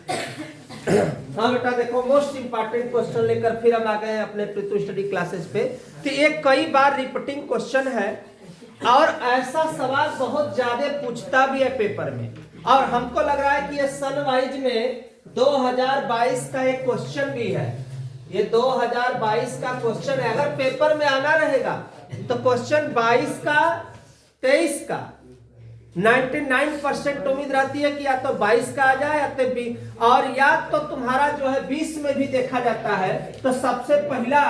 हाँ बेटा देखो, मोस्ट इंपॉर्टेंट क्वेश्चन लेकर फिर हम आ गए हैं अपने प्रीतु स्टडी क्लासेस पे कि एक कई बार रिपीटिंग क्वेश्चन है और ऐसा सवाल बहुत ज्यादा पूछता भी है पेपर में, और हमको लग रहा है कि ये सन वाइज में 2022 का एक क्वेश्चन भी है। ये 2022 का क्वेश्चन है, अगर पेपर में आना रहेगा तो क्वेश्चन 22 का 23 का 99% उम्मीद रहती है कि या तो 22 का आ जाए या तो 20, और या तो तुम्हारा जो है 20 में भी देखा जाता है। तो सबसे पहला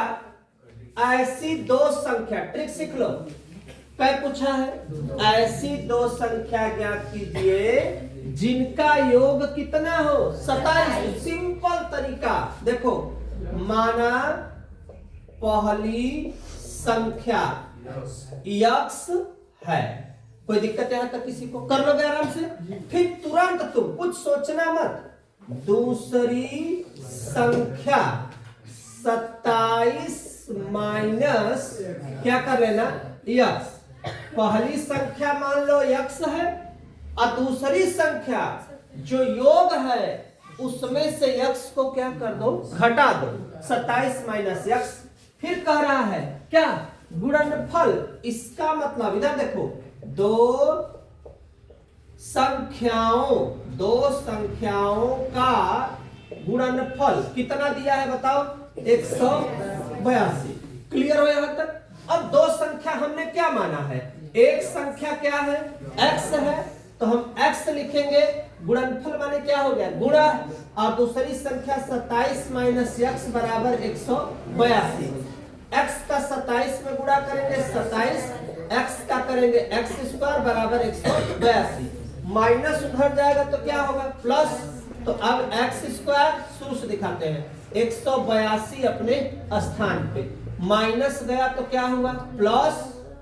ऐसी दो संख्या, ट्रिक सीख लो, क्या पूछा है, ऐसी दो संख्या ज्ञात कीजिए जिनका योग कितना हो 27। सिंपल तरीका देखो, माना पहली संख्या x है, कोई दिक्कत यहां तक किसी को, कर लोगे आराम से। फिर तुरंत तुम कुछ सोचना मत, दूसरी संख्या 27 माइनस क्या कर लेना x। पहली संख्या मान लो x है और दूसरी संख्या जो योग है उसमें से x को क्या कर दो, घटा दो, 27 माइनस x। फिर कह रहा है क्या, गुणनफल। इसका मतलब इधर देखो, दो संख्याओं का गुणनफल कितना दिया है बताओ, 182। क्लियर हो यहां तक। अब दो संख्या हमने क्या माना है, एक संख्या क्या है, x है, तो हम x लिखेंगे, गुणनफल माने क्या हो गया, गुणा, और दूसरी संख्या 27 माइनस x बराबर 182। x का 27 में गुणा करेंगे 27, x का करेंगे x स्क्वायर बराबर 182, माइनस उधर जाएगा तो क्या होगा, प्लस। तो अब x स्क्वायर शुरू से दिखाते हैं, 182 अपने स्थान पे, माइनस गया तो क्या हुआ, प्लस,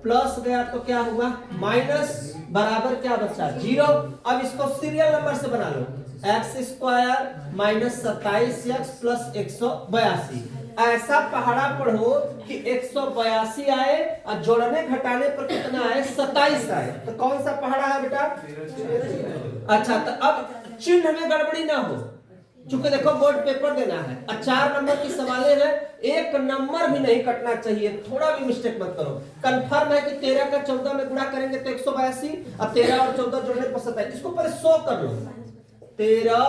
प्लस गया तो क्या हुआ, माइनस, बराबर क्या बचा, 0। अब इसको सीरियल नंबर से बना लो, x square minus 27x plus 182। ऐसा पहाड़ा पढ़ो कि 182 आए और जोड़ने घटाने पर कितना आए, 27 आए। तो कौन सा पहाड़ा है बेटा, अच्छा। तो अब चिन्ह में गड़बड़ी ना हो, चूंकि देखो बोर्ड पेपर देना है और 4 नंबर की सवालें हैं, एक नंबर भी नहीं कटना चाहिए, थोड़ा भी मिस्टेक मत करो। कंफर्म है कि 13 का 14 में गुणा करेंगे तो 182, और 13 और 14 जोड़ने पर 27। इसको पहले 100 कर लो, 13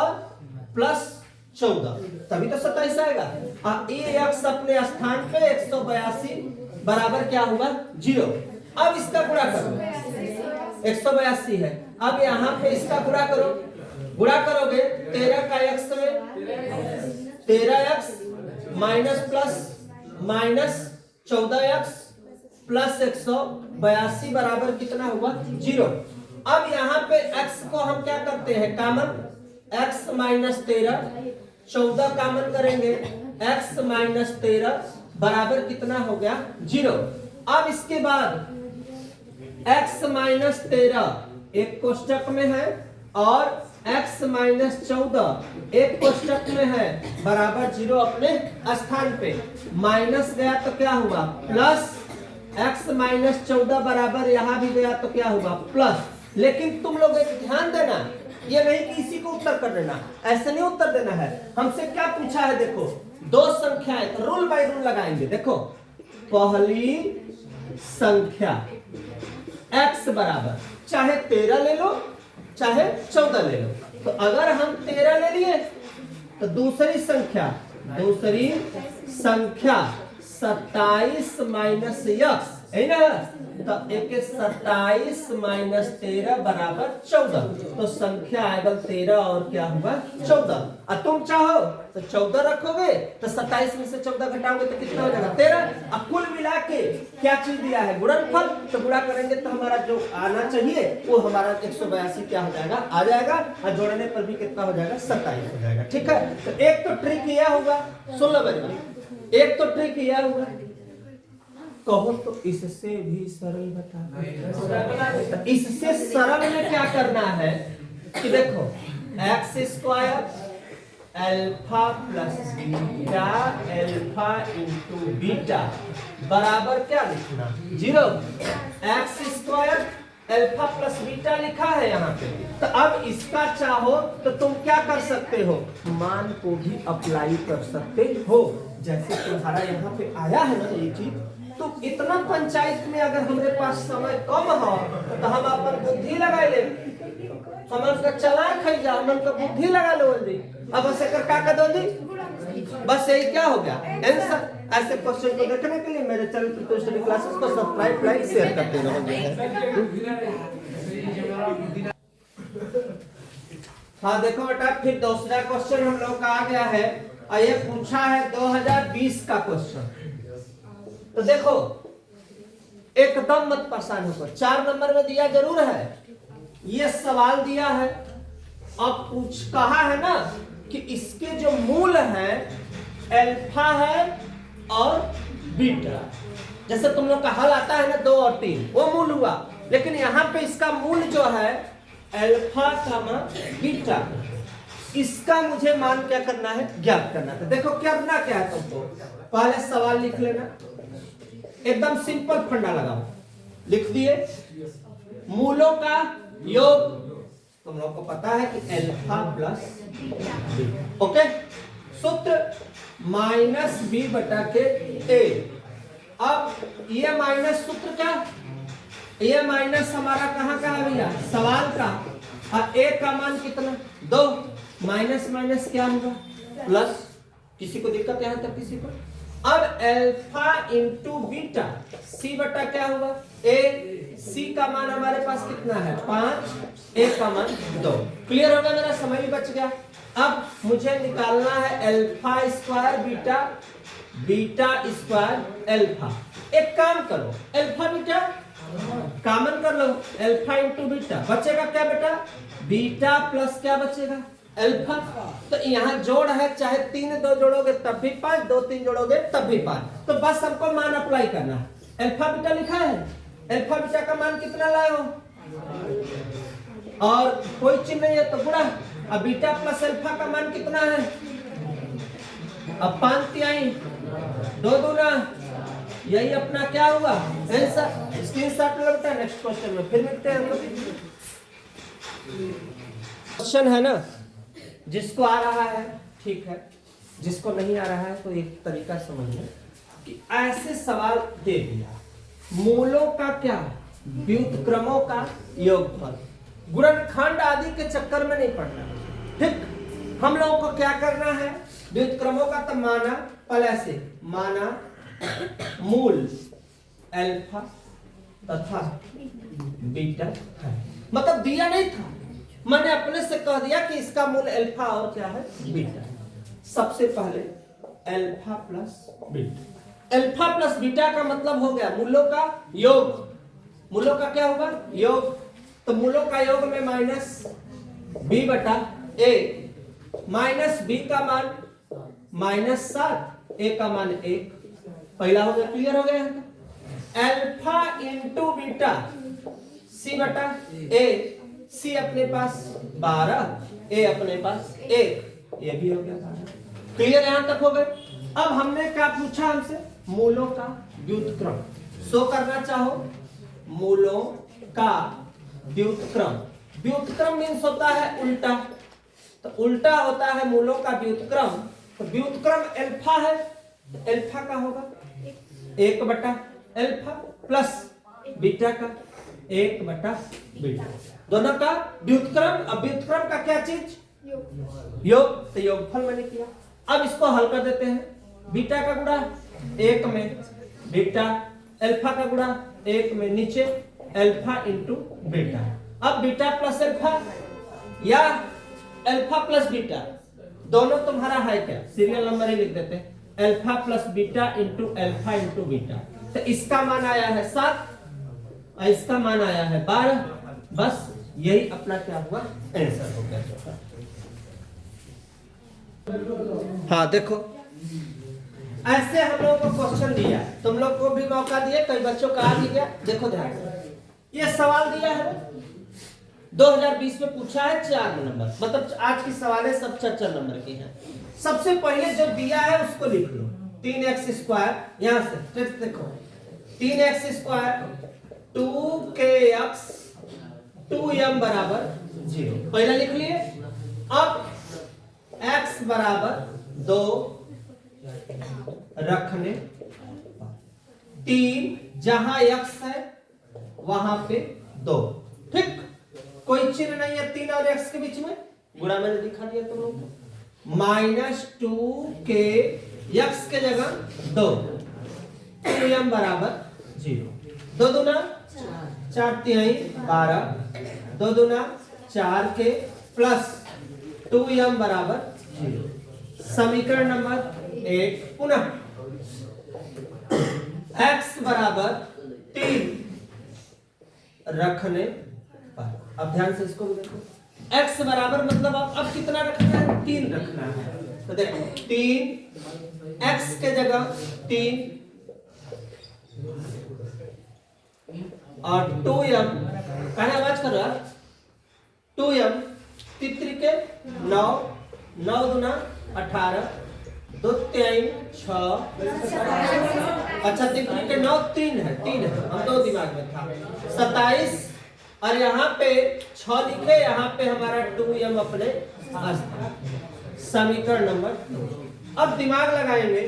प्लस 14 तभी तो 27 आएगा। ये x अपने स्थान पे 182 बराबर क्या हुआ, 0। अब इसका गुणा करो, 182 है, अब यहाँ पे इसका गुणा करो, गुणा करोगे 13 का x में 13x minus plus minus 14x plus 182 बराबर कितना हुआ, 0। अब यहाँ पे x को हम क्या करते हैं, कामन, x माइनस 13, 14 कामन करेंगे, x माइनस 13 बराबर कितना हो गया, 0। अब इसके बाद x माइनस 13 एक कोष्टक में है और x माइनस 14 एक कोष्टक में है, बराबर 0 अपने स्थान पे। माइनस गया तो क्या हुआ, प्लस, x माइनस 14 बराबर यहां भी गया तो क्या हुआ, प्लस। लेकिन तुम लोग एक ध्यान देना, ये नहीं कि इसी को उत्तर कर देना, ऐसे नहीं उत्तर देना है। हमसे क्या पूछा है, देखो दो संख्याएं, तो रूल बाय रूल लगाएंगे। देखो पहली संख्या x बराबर, चाहे 13 ले लो चाहे 14 ले लो। तो अगर हम 13 ले लिए तो दूसरी संख्या 27 माइनस x है ना, तो एक 27 माइनस 13 बराबर 14। तो संख्या आएगा 13 और क्या हुआ, 14। और तुम चाहो तो 14 रखोगे तो 27 में से 14 घटाओगे तो कितना हो जाएगा, 13। अब कुल मिला के क्या चीज दिया है, गुणनफल। तो गुणा करेंगे तो हमारा जो आना चाहिए वो हमारा 182 क्या हो जाएगा, आ जाएगा, और जोड़ने पर भी कितना हो जाएगा, 27 हो जाएगा। ठीक है, तो एक तो ट्रिक यह होगा, सुन लो बेटा, एक तो ट्रिक यह होगा, कहो तो इससे भी सरल बता। इससे सरल में क्या करना है कि देखो x square alpha plus beta alpha into beta बराबर क्या लिखना, 0। X square alpha plus beta लिखा है यहाँ पे। तो अब इसका चाहो तो तुम क्या कर सकते हो, मान को भी अप्लाई कर सकते हो। जैसे तुम्हारा यहाँ पे आया है ना ये चीज, तो इतना पंचायत में अगर हमारे पास समय कम हो तो हम अपन बुद्धि लगा ले, हम चला खाई जा, हम बुद्धि लगा लो जी। अब ऐसे कर का कर दो जी, बस यही क्या हो गया आंसर। ऐसे क्वेश्चन को देखने के लिए मेरे चैनल प्रीतो स्टडी क्लासेस को सब्सक्राइब, लाइक, शेयर करते रहो। हाँ देखो बेटा, फिर दूसरा क्वेश्चन हम लोग का आ गया है, और ये पूछा है 2020 का क्वेश्चन। तो देखो एकदम मत परेशान हो, 4 नंबर में दिया जरूर है, ये सवाल दिया है। अब पूछ कहा है ना कि इसके जो मूल है अल्फा है और बीटा। जैसे तुम लोग का हल आता है ना 2 और 3, वो मूल हुआ, लेकिन यहाँ पे इसका मूल जो है अल्फा कामा बीटा, इसका मुझे मान क्या करना है, ज्ञात करना है। देखो करना क्या है तुमको, पहले सवाल लिख लेना, एकदम सिंपल फंडा लगाओ, लिख दिए मूलों का योग। तुम लोग को पता है कि अल्फा प्लस बी, ओके। सूत्र माइनस बी बटा के ए। अब ये माइनस सूत्र क्या, ये माइनस हमारा कहाँ का है भैया, सवाल का, और ए का मान कितना 2, माइनस माइनस क्या होगा प्लस। किसी को दिक्कत यहाँ तक, किसी को। अब अल्फा इंटू बीटा, सी बटा क्या होगा ए, सी का मान हमारे पास कितना है 5, ए का मान 2। क्लियर हो गया, मेरा समय भी बच गया। अब मुझे निकालना है alpha square beta, beta square alpha. एक काम करो, अल्फा बीटा कॉमन कर लो, अल्फा इंटू बीटा बचेगा क्या बेटा, बीटा प्लस क्या बचेगा अल्फा। तो यहाँ जोड़ है, चाहे 3 2 जोड़ोगे तब भी 5, 2 3 जोड़ोगे तब भी 5। तो बस हमको मान अप्लाई करना है। अल्फा बीटा लिखा है, अल्फा बीटा का मान कितना लाए हो, और कोई चिन्ह नहीं है तो गुणा। अब बीटा प्लस अल्फा का मान कितना है, अब 5 तिहाई 2 दूना, यही अपना क्या हुआ आंसर। स्क्रीनशॉट लो बेटा, नेक्स्ट क्वेश्चन में फिर मिलते हैं हम लोग। क्वेश्चन है ना, जिसको आ रहा है ठीक है, जिसको नहीं आ रहा है तो एक तरीका समझिए कि ऐसे सवाल दे दिया, मूलों का क्या, व्युत्क्रमों का योगफल, गुणनखंड आदि के चक्कर में नहीं पड़ना। ठीक, हम लोगों को क्या करना है, व्युत्क्रमों का तो माना पहले से, माना मूल अल्फा तथा बीटा है, मतलब दिया नहीं था, मैंने अपने से कह दिया कि इसका मूल अल्फा और क्या है बीटा। सबसे पहले alpha plus beta, alpha plus beta का मतलब हो गया मूलों का योग। मूलों का क्या होगा योग, तो मूलों का योग में माइनस बी बटा ए, माइनस बी का मान -7, ए का मान 1, पहला हो गया, क्लियर हो गया। अल्फा इंटू बीटा, सी बटा ए, सी अपने पास 12, ए अपने पास 1, ये भी हो गया 12। क्लियर यहां तक हो गए। अब हमने क्या पूछा हमसे, मूलों का व्युत्क्रम शो करना चाहो, मूलों का व्युत्क्रम। व्युत्क्रम मीन्स होता है उल्टा, तो उल्टा होता है मूलों का व्युत्क्रम। तो व्युत्क्रम अल्फा है, तो अल्फा का होगा 1 बटा अल्फा प्लस बीटा का 1 बटा बीटा, दोनों का व्युत्क्रम। अब व्युत्क्रम का क्या चीज योग, तो योगफल मैंने किया। अब इसको हल कर देते हैं, बीटा का गुणा 1 में बीटा, अल्फा का गुणा 1 में नीचे अल्फा इंटू बीटा। अब बीटा प्लस अल्फा या अल्फा प्लस बीटा दोनों तुम्हारा है क्या, सीरियल नंबर ही लिख देते हैं, alpha plus beta into alpha into beta. तो इसका मान आया है 7 और इसका मान आया है 12, बस यही अपना क्या हुआ आंसर हो गया। हाँ देखो, ऐसे हम लोगों को क्वेश्चन दिया, तुम लोग को भी मौका दिए, कई बच्चों का आ भी गया। देखो ध्यान से, ये सवाल दिया है 2020 में पूछा है 4 नंबर, मतलब आज की सवालें सब 4 नंबर की हैं। सबसे पहले जो दिया है उसको लिख लो, 3x स्क्वायर, यहां से देखो 3x स्क्वायर 2kx 2m बराबर 0 पहला लिख लिए। अब x बराबर 2 रखने 3 जहां x है वहां पे 2, ठीक। कोई चिन्ह नहीं है 3 और x के बीच में, गुणा मैंने दिखा दिया तुम लोगों को। -2 के x के जगह 2, 2m बराबर 0। 2 दूना 4 तिहाई 12, 2 दूना 4 के प्लस 2m बराबर 0। समीकरण नंबर 1 पुनः x बराबर 3 रखने पर, अब ध्यान से इसको भी देखो। x बराबर मतलब अब कितना रखना है? 3 रखना है। तो देखो 3 x के जगह 3 और 2m, कहना आवाज कर रहा 2m 3 के 9, 9 दूना 18, 2 3 6, अच्छा 3 के 9 3 है, हम 2 दिमाग में था 27, और यहाँ पे 6 लिखे, यहाँ पे हमारा 2m अपने समीकरण नंबर 2। अब दिमाग लगाएंगे,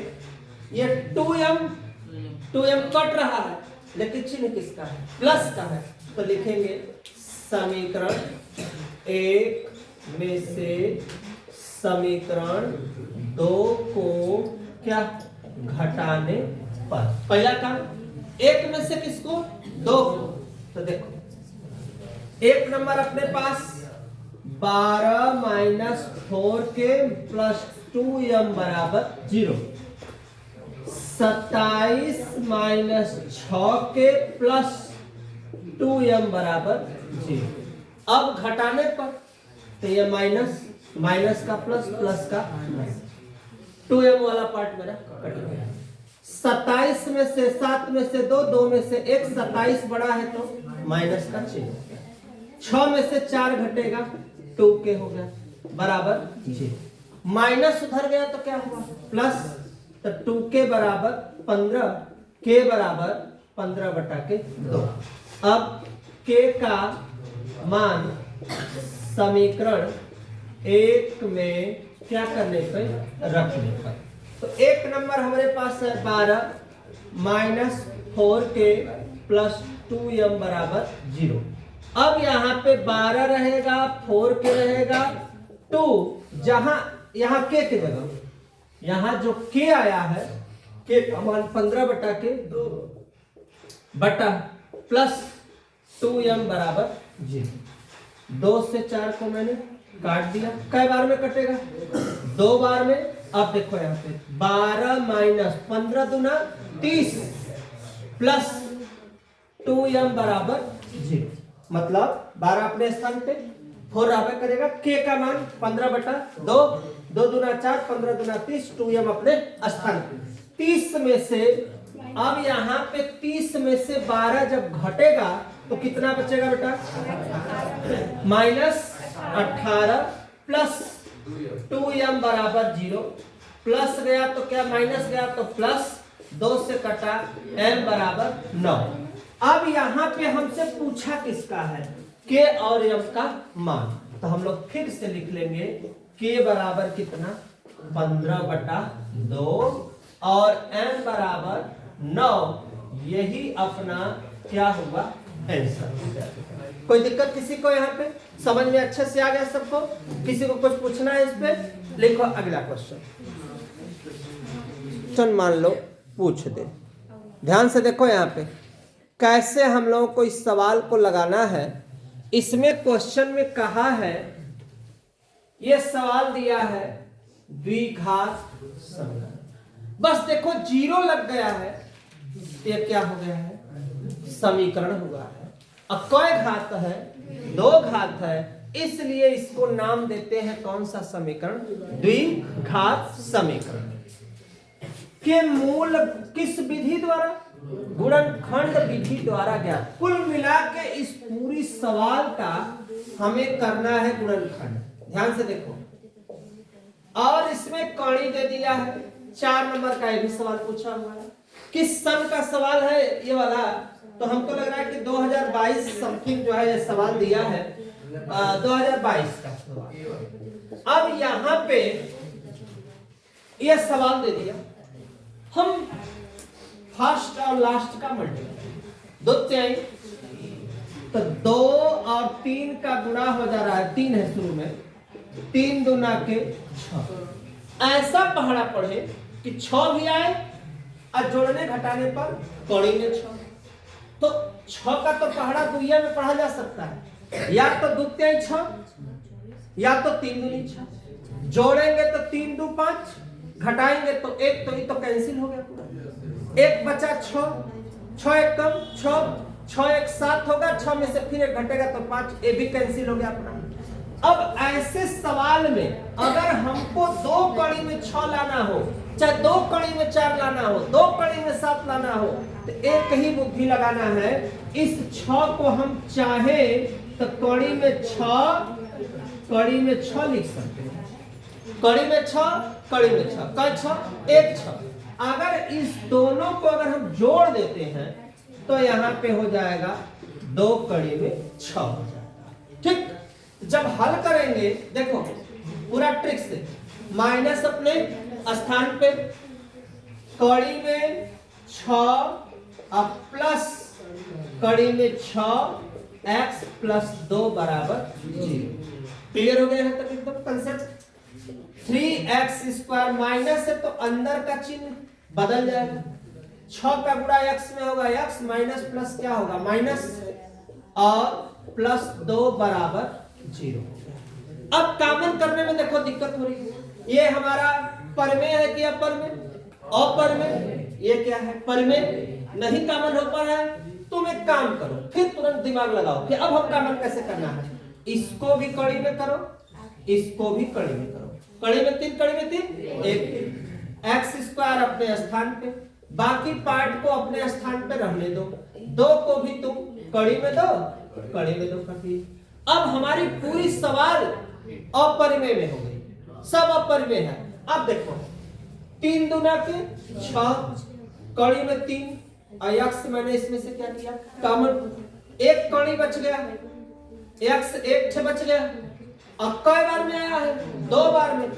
ये 2m कट रहा है लेकिन चिन्ह किसका है? प्लस का है, तो लिखेंगे समीकरण 1 में से समीकरण 2 को क्या घटाने पर, पहला काम 1 में से किसको? 2 को। तो देखो 1 नंबर अपने पास 12 - 4 के प्लस 2m बराबर 0, 27 - 6 के प्लस 2m बराबर 0। अब घटाने पर तो ये माइनस का प्लस, प्लस का माइनस, 2m वाला पार्ट मेरा कट गया। 27 में से 7 में से 2, 2 में से 1, 27 बड़ा है तो माइनस का चिन्ह। 6 में से 4 घटेगा 2 के हो गया बराबर 0। माइनस उधर गया तो क्या हुआ? प्लस, तो 2 के बराबर 15, के बराबर 15/2। अब के का मान समीकरण 1 में क्या करने पर? रखने पर। तो 1 नंबर हमारे पास है 12 - 4 के प्लस 2m बराबर 0। अब यहाँ पे 12 रहेगा, 4 के रहेगा, 2 जहां यहाँ के जगह, यहाँ जो के आया है के का मान 15/2 बटा प्लस 2m बराबर 0। 2 से 4 को मैंने काट दिया, कई बार में कटेगा? 2 बार में। अब देखो यहाँ पे 12 - 15 दूना 30 प्लस 2m बराबर 0, मतलब 12 अपने स्थान पे, 4 आवे करेगा, के का मान 15/2, 2 दूना 4, 15 दूना 30, 2m अपने स्थान पे। 30 में से अब यहाँ पे 30 में से 12 जब घटेगा तो कितना बचेगा बेटा? -18 प्लस 2m बराबर 0, प्लस गया तो क्या, माइनस गया तो प्लस, 2 से कटा m बराबर 9। अब यहाँ पे हमसे पूछा किसका है? के और m का मान, तो हम लोग फिर से लिख लेंगे के बराबर कितना? 15/2 और m बराबर 9। यही अपना क्या हुआ? आंसर। कोई दिक्कत किसी को? यहाँ पे समझ में अच्छे से आ गया सबको? किसी को कुछ पूछना है इस पे? लिखो अगला क्वेश्चन। चल मान लो पूछ दे, ध्यान से देखो यहाँ पे कैसे हम लोगों को इस सवाल को लगाना है। इसमें क्वेश्चन में कहा है, ये सवाल दिया है द्विघात समीकरण, बस देखो 0 लग गया है, ये क्या हो गया है? समीकरण हुआ है। अब कई घात है? 2 घात है, इसलिए इसको नाम देते हैं कौन सा समीकरण? द्विघात समीकरण। के मूल किस विधि द्वारा? गुणनखंड विधि द्वारा ज्ञात। कुल मिला के इस पूरी सवाल का हमें करना है गुणनखंड। ध्यान से देखो, और इसमें कौड़ी दे दिया है। 4 नंबर का ये भी सवाल पूछा हुआ है। किस सन का सवाल है ये वाला? तो हमको लग रहा है कि 2022 समथिंग जो है ये सवाल दिया है, 2022 का सवाल। अब यहाँ पे ये सवाल दे दिया, हम फर्स्ट और लास्ट का मल्टीप्लाई दो त्याई, तो 2 और 3 का गुणा हो जा रहा है, 3 है शुरू में, 3 दूना के 6। ऐसा पढ़ा पढ़े कि 6 भी आए और जोड़ने घटाने पर कौड़ी में 6। तो 6 का तो पहाड़ा दुनिया में पढ़ा जा सकता है, या तो दुत्याई 6 या तो 3 दूनी 6। जोड़ेंगे तो 3 दू 5, घटाएंगे तो 1, तो ये तो कैंसिल हो गया पूरा। 1 बचा 6, 6 एक कम 6, 6 एक 7 होगा, 6 में से फिर 1 घटेगा तो 5, ये भी कैंसिल हो गया अपना। अब ऐसे सवाल में अगर हमको 2 कड़ी में 6 लाना हो, चाहे 2 कड़ी में 4 लाना हो, 2 कड़ी में 7 लाना हो, तो एक ही बुद्धि लगाना है। इस 6 को हम चाहे तो कड़ी में 6 लिख सकते हैं, कड़ी में 6, कड़ी में 6, कई 6 1 6। अगर इस दोनों को अगर हम जोड़ देते हैं तो यहाँ पे हो जाएगा 2 कड़ी में 6 हो जाएगा। ठीक, जब हल करेंगे देखो पूरा ट्रिक से, माइनस अपने स्थान पे, कड़ी में 6 और प्लस कड़ी में 6, x प्लस 2 बराबर 0। क्लियर हो गया है तक एकदम कंसेप्ट। 3x² माइनस है तो अंदर का चिन्ह बदल जाएगा, 6 का गुणा x में होगा x, माइनस प्लस क्या होगा माइनस, और प्लस 2 बराबर 0। अब कॉमन करने में देखो दिक्कत हो रही है, ये हमारा परमेय है कि अपरमेय? अपरमेय। ये क्या है? परमेय। नहीं कॉमन हो पा रहा है, तुम एक काम करो, फिर तुरंत दिमाग लगाओ कि अब हम कॉमन कैसे करना है। इसको भी कड़ी में करो, इसको भी कड़ी में करो, कड़ी में 3, कड़ी में 3, 1 x² अपने स्थान पे, बाकी पार्ट को अपने स्थान पे रहने दो, 2 को भी तुम कड़ी में दो, कड़ी में दो कर दिए। अब हमारी पूरी सवाल अपरिमेय में हो गई, सब अपरिमेय है। अब देखो 3 दूना के 6, कड़ी में 3, x मैंने इसमें से क्या किया कॉमन, 1 कड़ी बच गया, x 1 बच गया। अब कई बार में आया है? 2 बार में,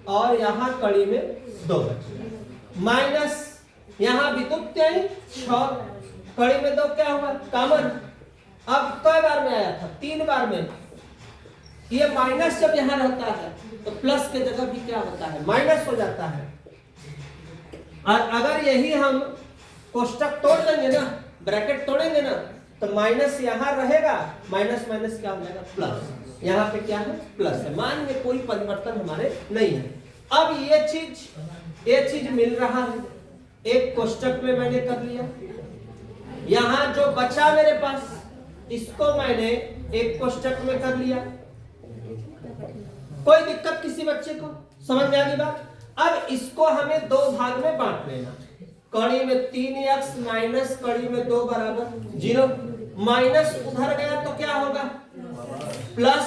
और यहाँ कड़ी में 2 बच गया, माइनस यहाँ भी तो 6, कड़ी में 2 क्या हुआ कॉमन। अब कई बार में आया था? 3 बार में। ये माइनस जब यहाँ रहता है तो प्लस के जगह भी क्या होता है माइनस हो जाता है। और अगर यही हम कोष्टक तोड़ देंगे ना, ब्रैकेट तोड़ेंगे ना, तो माइनस यहाँ रहेगा, माइनस माइनस क्या हो जाएगा प्लस, यहाँ पे क्या है प्लस है, मान में कोई परिवर्तन हमारे नहीं है। अब ये चीज मिल रहा है, एक कोष्टक में मैंने कर लिया, यहाँ जो बचा मेरे पास इसको मैंने एक कोष्टक में कर लिया। कोई दिक्कत किसी बच्चे को? समझ में आ गई बात? अब इसको हमें 2 भाग में बांट लेना, कड़ी में 3x माइनस कड़ी में 2 बराबर 0, माइनस उधर गया तो क्या होगा प्लस।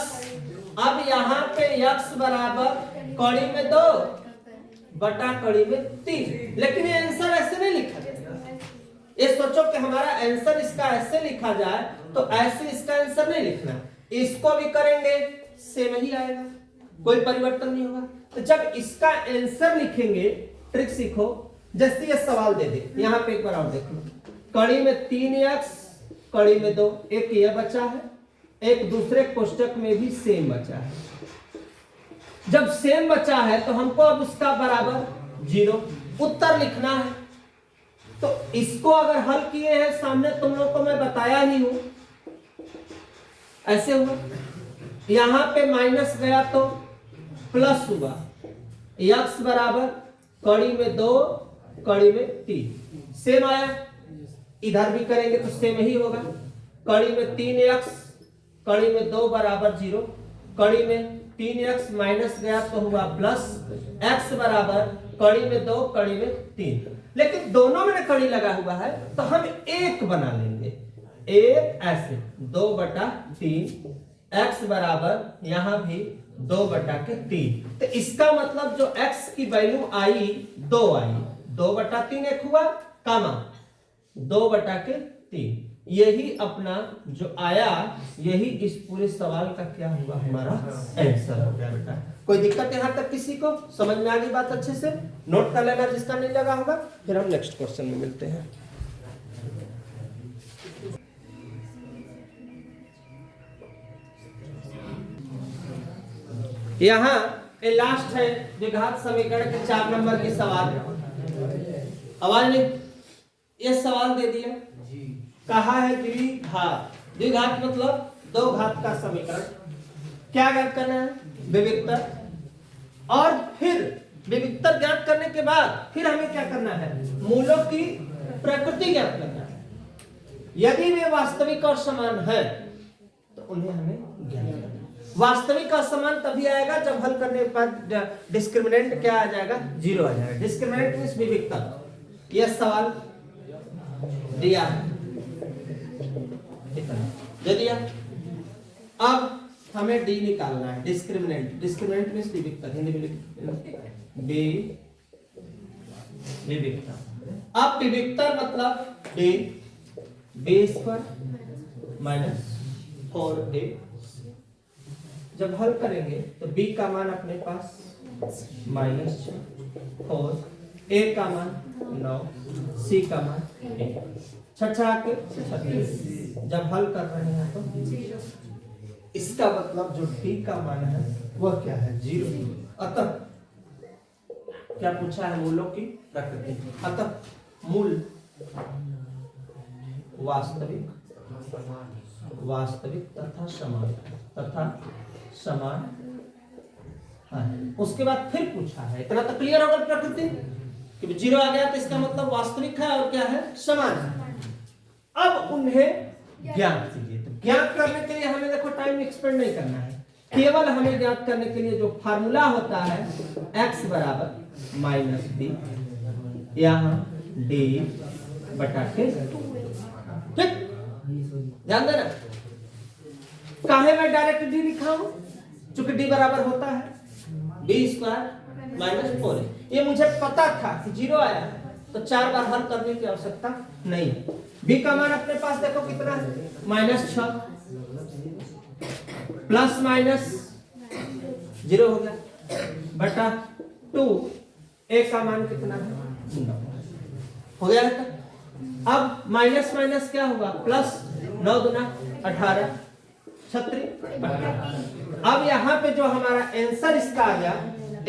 अब यहाँ पे x बराबर कड़ी में 2 बटा कड़ी में 3, लेकिन ये आंसर ऐसे नहीं लिखा जाए। ये सोचो कि हमारा आंसर इसका ऐसे लिखा जाए, तो ऐसे इसका आंसर नहीं लिखना, इसको भी करेंगे सेम ही आएगा, कोई परिवर्तन नहीं होगा। तो जब इसका आंसर लिखेंगे, ट्रिक सीखो, जैसे ये सवाल दे दे, यहाँ पे एक बार और देखो, कड़ी में 3x कड़ी में 2, एक ये बचा है, एक दूसरे कोष्टक में भी सेम बचा है। जब सेम बचा है तो हमको अब उसका बराबर 0 उत्तर लिखना है। तो इसको अगर हल किए हैं सामने तुम लोग को मैं बताया ही हूं, ऐसे हुआ, यहां पे माइनस गया तो प्लस हुआ, x बराबर कड़ी में 2 कड़ी में 3 सेम आया, इधर भी करेंगे तो सेम ही होगा, कड़ी में 3x कड़ी में 2 बराबर 0, कड़ी में 3x माइनस गया तो हुआ प्लस, x बराबर कड़ी में 2 कड़ी में 3। लेकिन दोनों में कड़ी लगा हुआ है तो हम एक बना लेंगे, एक ऐसे 2/3, x बराबर यहां भी 2/3। तो इसका मतलब जो x की वैल्यू आई 2 आई, 2/3 एक हुआ कामा 2/3 3। यही अपना जो आया, यही इस पूरे सवाल का क्या हुआ, हमारा आंसर हो गया बेटा। कोई दिक्कत यहां तक किसी को समझ में आ गई बात? अच्छे से नोट कर लेना जिसका नहीं लगा होगा, फिर हम नेक्स्ट क्वेश्चन में मिलते हैं। यहां लास्ट है द्विघात समीकरण के 4 नंबर के सवाल। आवाज नहीं, ये सवाल दे दिया, कहा है द्विघात। द्विघात मतलब दो घात का समीकरण। क्या ज्ञात करना है? विविक्तर। और फिर विविक्तर ज्ञात करने के बाद फिर हमें क्या करना है? मूलों की प्रकृति ज्ञात करना है। यदि वे वास्तविक और समान है तो उन्हें हमें ज्ञात करना है। वास्तविक और समान तभी आएगा जब हल करने पर डिस्क्रिमिनेंट क्या आ जाएगा? 0 आ जाएगा। डिस्क्रिमिनेंट मींस विविक्तर। यह सवाल दिया दे दिया। अब हमें डी निकालना है, डिस्क्रिमिनेंट। डिस्क्रिमिनेंट मींस विविक्तर, हिंदी में बी विविक्तर। अब विविक्तर मतलब D, B square minus 4a। जब हल करेंगे तो b का मान अपने पास -4, a का मान 9, c का मान 1, छठा के 36। जब हल कर रहे हैं तो इसका मतलब जो d का मान है वह क्या है? 0। अतः क्या पूछा है? मूलों की प्रकृति। अतः मूल वास्तविक तथा समान है। उसके बाद फिर पूछा है, इतना तो क्लियर होगा प्रकृति कि 0 आ गया तो इसका मतलब वास्तविक है और क्या है? समान है। अब उन्हें ज्ञात कीजिए। तो ज्ञात करने के लिए हमें देखो टाइम एक्सपेंड नहीं करना है, केवल हमें ज्ञात करने के लिए जो फार्मूला होता है x बराबर -b, यहाँ d बटा के, ठीक? ध्यान देना, काहे मैं डायरेक्ट d लिखा हूं? चूंकि d बराबर होता है b स्क्वायर माइनस 4। ये मुझे पता था कि 0 आया तो 4 बार हल करने की आवश्यकता नहीं। b का मान अपने पास देखो कितना है? -6 प्लस माइनस 0 हो गया बटा 2। a का मान कितना है? 9 हो गया है। अब माइनस माइनस क्या होगा? प्लस, 9 दूना 18, 36। अब यहाँ पे जो हमारा आंसर इसका आ गया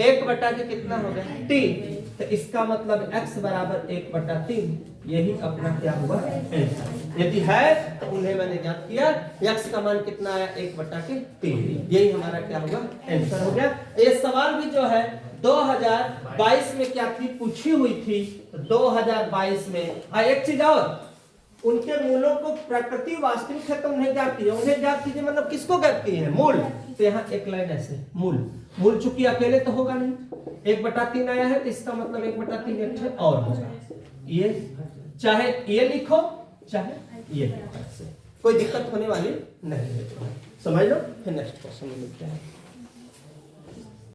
1 बटा के कितना हो गया? 3। तो इसका मतलब x बराबर 1/3। यही अपना क्या हुआ? आंसर। यदि है तो उन्हें मैंने ज्ञात किया। x का मान कितना आया? 1/3। यही हमारा क्या हुआ? आंसर हो गया। ये सवाल भी जो है 2022 में क्या थी? पूछी हुई थी। तो 2022 में एक चीज और, उनके मूलों को प्रकृति वास्तविक है तो उन्हें ज्ञात कीजिए। उन्हें ज्ञात कीजिए मतलब किसको ज्ञात किए हैं? मूल। तो यहाँ एक लाइन ऐसे, मूल चूंकि अकेले तो होगा नहीं, 1/3 आया है तो इसका मतलब 1/3 एक और होगा। ये चाहे ये लिखो चाहे ये लिखो, कोई दिक्कत होने वाली नहीं है। समझ लो। फिर नेक्स्ट क्वेश्चन में मिलते हैं।